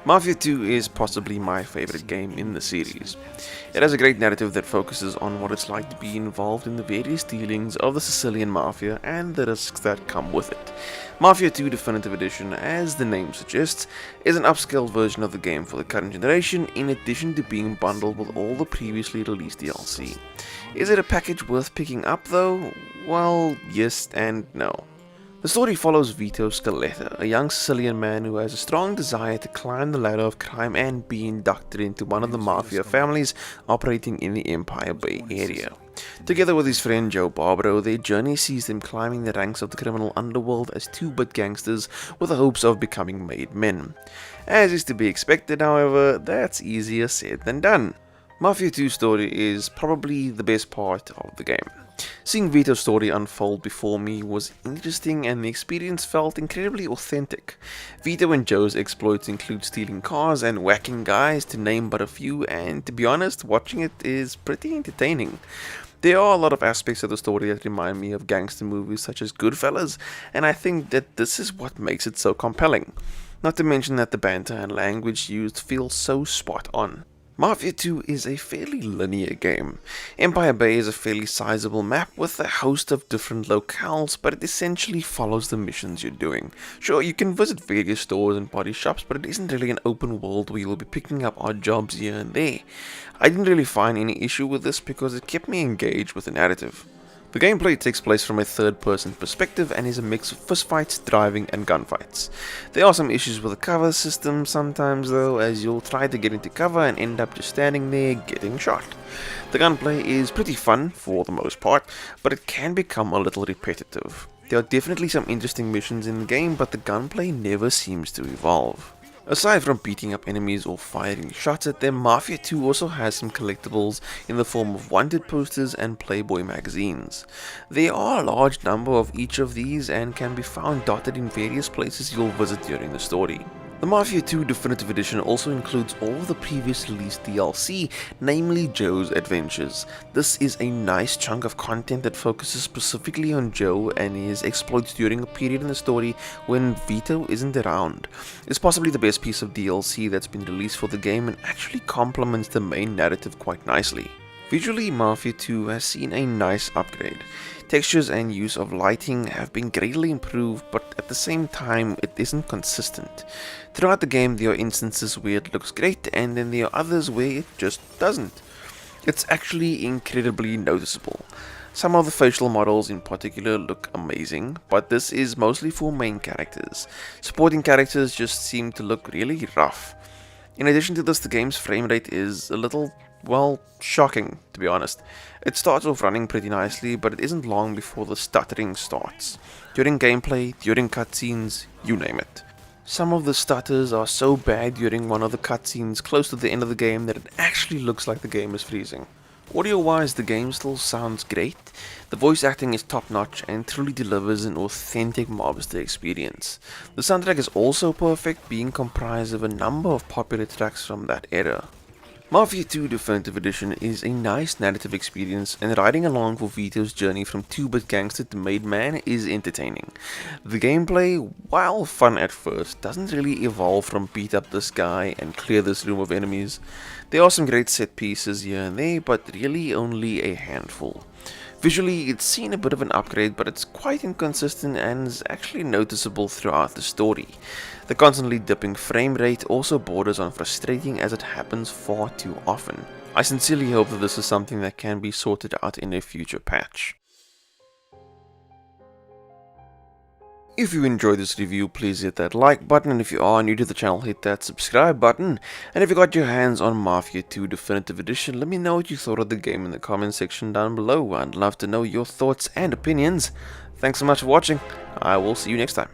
Mafia II is possibly my favorite game in the series. It has a great narrative that focuses on what it's like to be involved in the various dealings of the Sicilian Mafia and the risks that come with it. Mafia II Definitive Edition, as the name suggests, is an upscaled version of the game for the current generation, in addition to being bundled with all the previously released DLC. Is it a package worth picking up though? Well, yes and no. The story follows Vito Scaletta, a young Sicilian man who has a strong desire to climb the ladder of crime and be inducted into one of the mafia families operating in the Empire Bay area. Together with his friend Joe Barbaro, their journey sees them climbing the ranks of the criminal underworld as two-bit gangsters with the hopes of becoming made men. As is to be expected, however, that's easier said than done. Mafia 2's story is probably the best part of the game. Seeing Vito's story unfold before me was interesting and the experience felt incredibly authentic. Vito and Joe's exploits include stealing cars and whacking guys, to name but a few, and to be honest, watching it is pretty entertaining. There are a lot of aspects of the story that remind me of gangster movies such as Goodfellas, and I think that this is what makes it so compelling. Not to mention that the banter and language used feels so spot on. Mafia 2 is a fairly linear game. Empire Bay is a fairly sizable map with a host of different locales, but it essentially follows the missions you're doing. Sure, you can visit various stores and body shops, but it isn't really an open world where you'll be picking up odd jobs here and there. I didn't really find any issue with this because it kept me engaged with the narrative. The gameplay takes place from a third-person perspective and is a mix of fistfights, driving, and gunfights. There are some issues with the cover system sometimes though, as you'll try to get into cover and end up just standing there getting shot. The gunplay is pretty fun for the most part, but it can become a little repetitive. There are definitely some interesting missions in the game, but the gunplay never seems to evolve. Aside from beating up enemies or firing shots at them, Mafia 2 also has some collectibles in the form of wanted posters and Playboy magazines. There are a large number of each of these and can be found dotted in various places you'll visit during the story. The Mafia 2 Definitive Edition also includes all of the previous released DLC, namely Joe's Adventures. This is a nice chunk of content that focuses specifically on Joe and his exploits during a period in the story when Vito isn't around. It's possibly the best piece of DLC that's been released for the game and actually complements the main narrative quite nicely. Visually, Mafia 2 has seen a nice upgrade. Textures and use of lighting have been greatly improved, but at the same time it isn't consistent. Throughout the game there are instances where it looks great and then there are others where it just doesn't. It's actually incredibly noticeable. Some of the facial models in particular look amazing, but this is mostly for main characters. Supporting characters just seem to look really rough. In addition to this, the game's frame rate is a little, well, shocking, to be honest. It starts off running pretty nicely, but it isn't long before the stuttering starts. During gameplay, during cutscenes, you name it. Some of the stutters are so bad during one of the cutscenes close to the end of the game that it actually looks like the game is freezing. Audio-wise, the game still sounds great. The voice acting is top-notch and truly delivers an authentic mobster experience. The soundtrack is also perfect, being comprised of a number of popular tracks from that era. Mafia 2 Definitive Edition is a nice narrative experience, and riding along for Vito's journey from two-bit gangster to made man is entertaining. The gameplay, while fun at first, doesn't really evolve from beat up this guy and clear this room of enemies. There are some great set pieces here and there, but really only a handful. Visually, it's seen a bit of an upgrade, but it's quite inconsistent and is actually noticeable throughout the story. The constantly dipping frame rate also borders on frustrating, as it happens far too often. I sincerely hope that this is something that can be sorted out in a future patch. If you enjoyed this review, please hit that like button, and if you are new to the channel, hit that subscribe button. And if you got your hands on Mafia 2 Definitive Edition, let me know what you thought of the game in the comment section down below. I'd love to know your thoughts and opinions. Thanks so much for watching. I will see you next time.